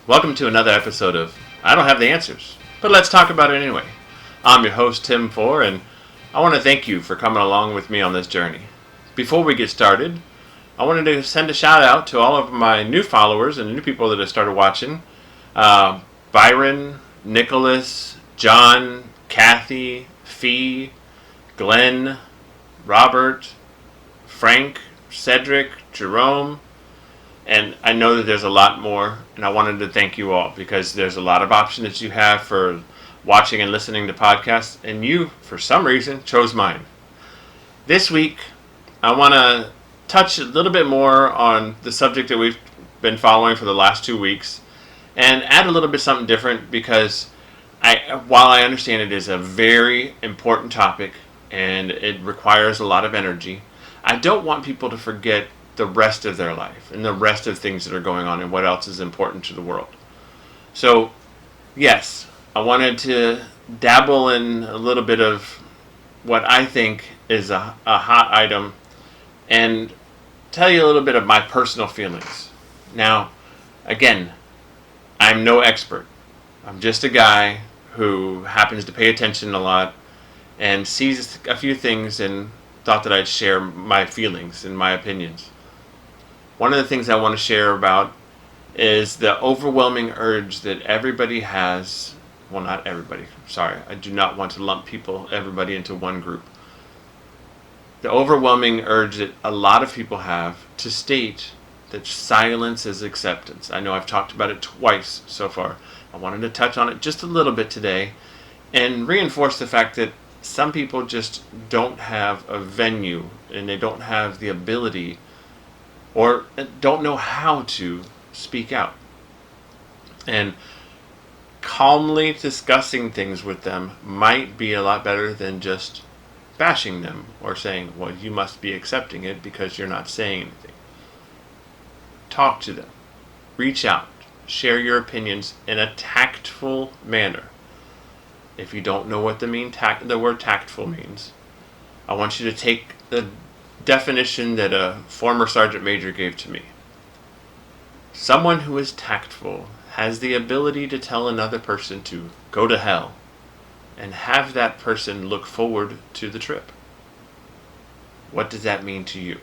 Welcome to another episode of I Don't Have the Answers, but let's talk about it anyway. I'm your host, Tim Four, and I want to thank you for coming along with me on this journey. Before we get started, I wanted to send a shout out to all of my new followers and new people that have started watching. Byron, Nicholas, John, Kathy, Fee, Glenn, Robert, Frank, Cedric, Jerome, and I know that there's a lot more, and I wanted to thank you all because there's a lot of options that you have for watching and listening to podcasts, and you, for some reason, chose mine. This week, I want to touch a little bit more on the subject that we've been following for the last 2 weeks and add a little bit something different because while I understand it is a very important topic and it requires a lot of energy, I don't want people to forget the rest of their life and the rest of things that are going on and what else is important to the world. So, yes, I wanted to dabble in a little bit of what I think is a hot item and tell you a little bit of my personal feelings. Now, again, I'm no expert. I'm just a guy who happens to pay attention a lot and sees a few things and thought that I'd share my feelings and my opinions. One of the things I want to share about is the overwhelming urge that everybody has. Well, not everybody. Sorry, I do not want to lump everybody into one group. The overwhelming urge that a lot of people have to state that silence is acceptance. I know I've talked about it twice so far. I wanted to touch on it just a little bit today and reinforce the fact that some people just don't have a venue and they don't have the ability or don't know how to speak out. And calmly discussing things with them might be a lot better than just bashing them or saying, well, you must be accepting it because you're not saying anything. Talk to them. Reach out. Share your opinions in a tactful manner. If you don't know what the word tactful means, I want you to take the definition that a former sergeant major gave to me. Someone who is tactful has the ability to tell another person to go to hell and have that person look forward to the trip. What does that mean to you?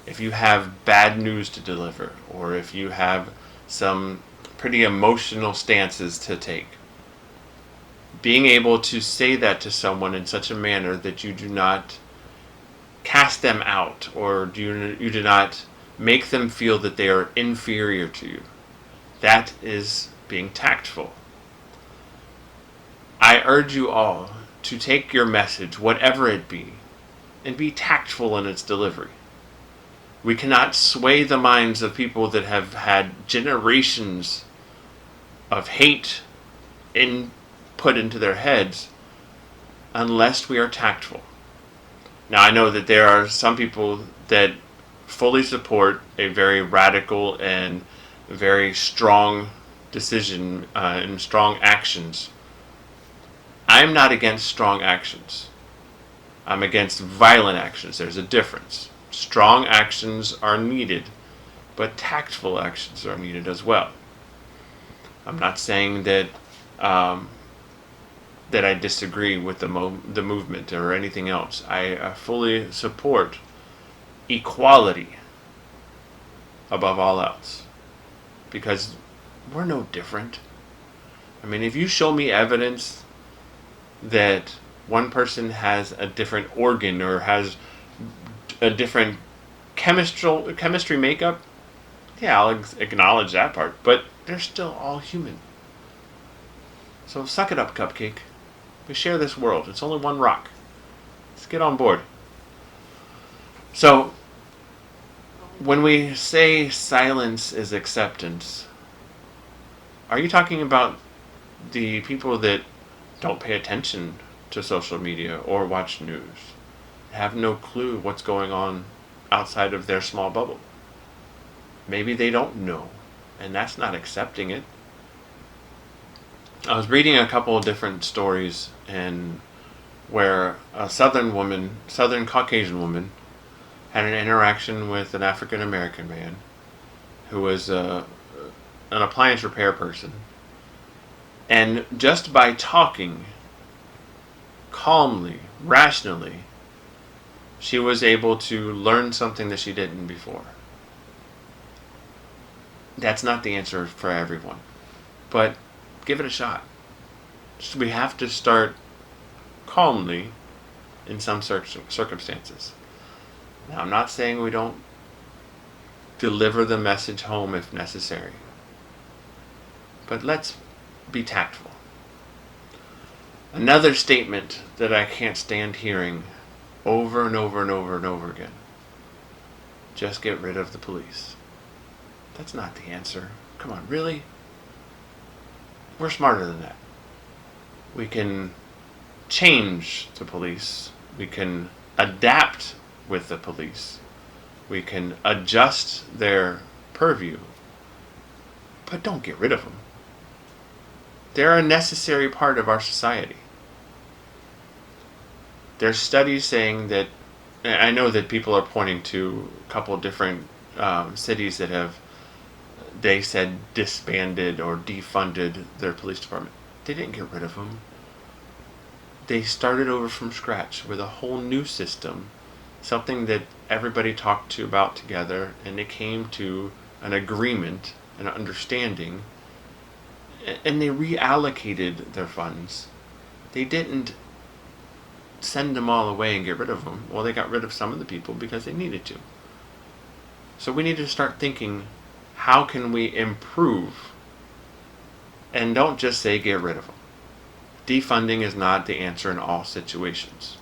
If you have bad news to deliver, or if you have some pretty emotional stances to take, being able to say that to someone in such a manner that you do not cast them out or you do not make them feel that they are inferior to you, that is being tactful. I urge you all to take your message, whatever it be, and be tactful in its delivery. We cannot sway the minds of people that have had generations of hate put into their heads unless we are tactful. Now, I know that there are some people that fully support a very radical and very strong decision and strong actions. I'm not against strong actions. I'm against violent actions. There's a difference. Strong actions are needed, but tactful actions are needed as well. I'm not saying that that I disagree with the movement or anything else. I fully support equality above all else because we're no different. I mean, if you show me evidence that one person has a different organ or has a different chemistry makeup, yeah, I'll acknowledge that part, but they're still all human. So suck it up, Cupcake. We share this world. It's only one rock. Let's get on board. So, when we say silence is acceptance, are you talking about the people that don't pay attention to social media or watch news, have no clue what's going on outside of their small bubble? Maybe they don't know, and that's not accepting it. I was reading a couple of different stories and where a Southern Caucasian woman had an interaction with an African American man who was an appliance repair person. And just by talking calmly, rationally, she was able to learn something that she didn't before. That's not the answer for everyone, but give it a shot. So we have to start calmly in some circumstances. Now, I'm not saying we don't deliver the message home if necessary, but let's be tactful. Another statement that I can't stand hearing over and over and over and over again: just get rid of the police. That's not the answer. Come on, really? We're smarter than that. We can change the police. We can adapt with the police. We can adjust their purview. But don't get rid of them. They're a necessary part of our society. There's studies saying that, I know that people are pointing to a couple of different cities that have, they said, disbanded or defunded their police department. They didn't get rid of them. They started over from scratch with a whole new system, something that everybody talked about together, and they came to an agreement, an understanding, and they reallocated their funds. They didn't send them all away and get rid of them. Well, they got rid of some of the people because they needed to. So we need to start thinking, how can we improve? And don't just say get rid of them. Defunding is not the answer in all situations.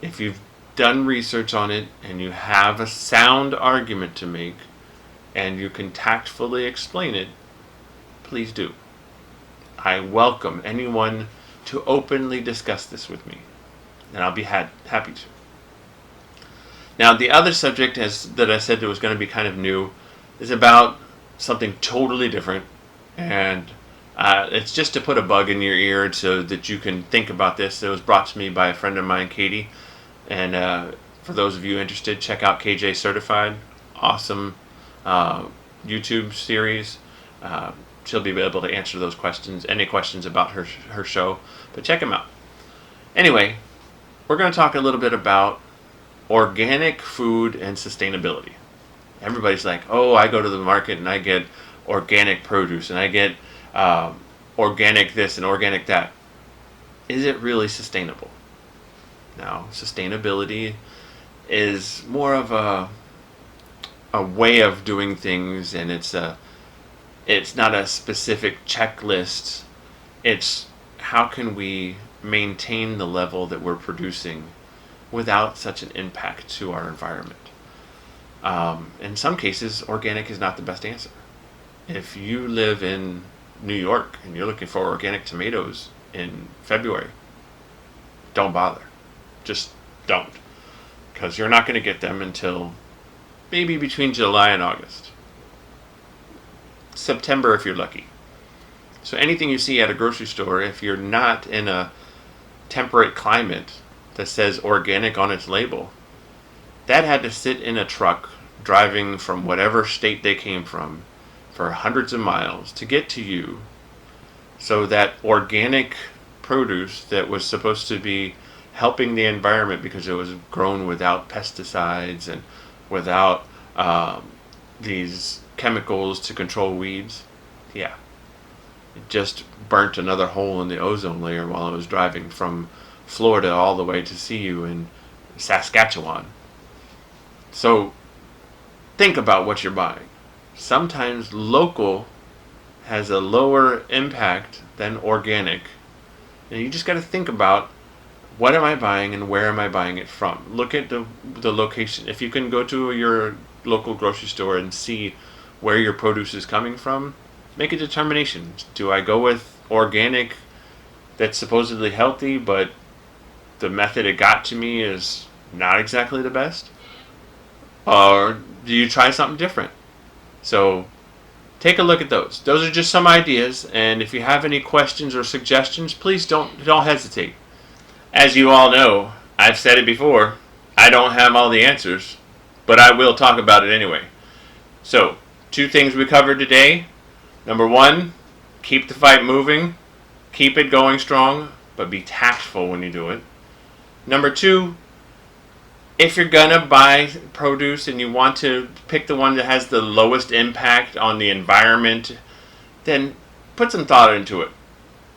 If you've done research on it and you have a sound argument to make and you can tactfully explain it, please do. I welcome anyone to openly discuss this with me, and I'll be happy to. Now, the other subject that I said that was going to be kind of new is about something totally different, and it's just to put a bug in your ear so that you can think about this. It was brought to me by a friend of mine, Katie, and for those of you interested, check out KJ Certified. Awesome YouTube series. She'll be able to answer those questions, any questions about her show, but check them out. Anyway, we're going to talk a little bit about organic food and sustainability. Everybody's like, oh, I go to the market and I get organic produce and I get organic this and organic that. Is it really sustainable? Now, sustainability is more of a way of doing things, and it's not a specific checklist. It's how can we maintain the level that we're producing without such an impact to our environment. In some cases, organic is not the best answer. If you live in New York and you're looking for organic tomatoes in February, don't bother. Just don't. Because you're not going to get them until maybe between July and August. September if you're lucky. So anything you see at a grocery store, if you're not in a temperate climate that says organic on its label, that had to sit in a truck driving from whatever state they came from for hundreds of miles to get to you, so that organic produce that was supposed to be helping the environment because it was grown without pesticides and without these chemicals to control weeds, it just burnt another hole in the ozone layer while it was driving from Florida all the way to see you in Saskatchewan. So think about what you're buying. Sometimes local has a lower impact than organic, and you just got to think about, what am I buying and where am I buying it from? Look at the location. If you can go to your local grocery store and see where your produce is coming from, make a determination. Do I go with organic that's supposedly healthy, but the method it got to me is not exactly the best? Or do you try something different? So take a look at those. Those are just some ideas, and if you have any questions or suggestions, please don't hesitate. As you all know, I've said it before, I don't have all the answers, but I will talk about it anyway. So 2 things we covered today. Number 1, keep the fight moving. Keep it going strong, but be tactful when you do it. Number 2, if you're gonna buy produce and you want to pick the one that has the lowest impact on the environment, then put some thought into it.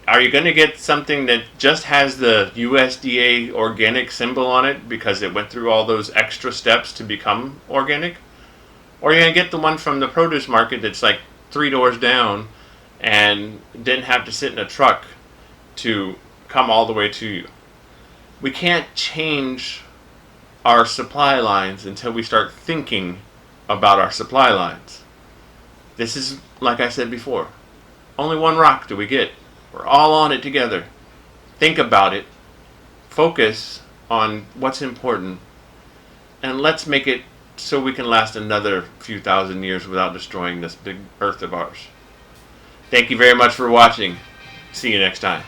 Are you gonna get something that just has the USDA organic symbol on it because it went through all those extra steps to become organic? Or are you gonna get the one from the produce market that's like 3 doors down and didn't have to sit in a truck to come all the way to you? We can't change our supply lines until we start thinking about our supply lines. This is, like I said before, only one rock do we get. We're all on it together. Think about it. Focus on what's important. And let's make it so we can last another few thousand years without destroying this big earth of ours. Thank you very much for watching. See you next time.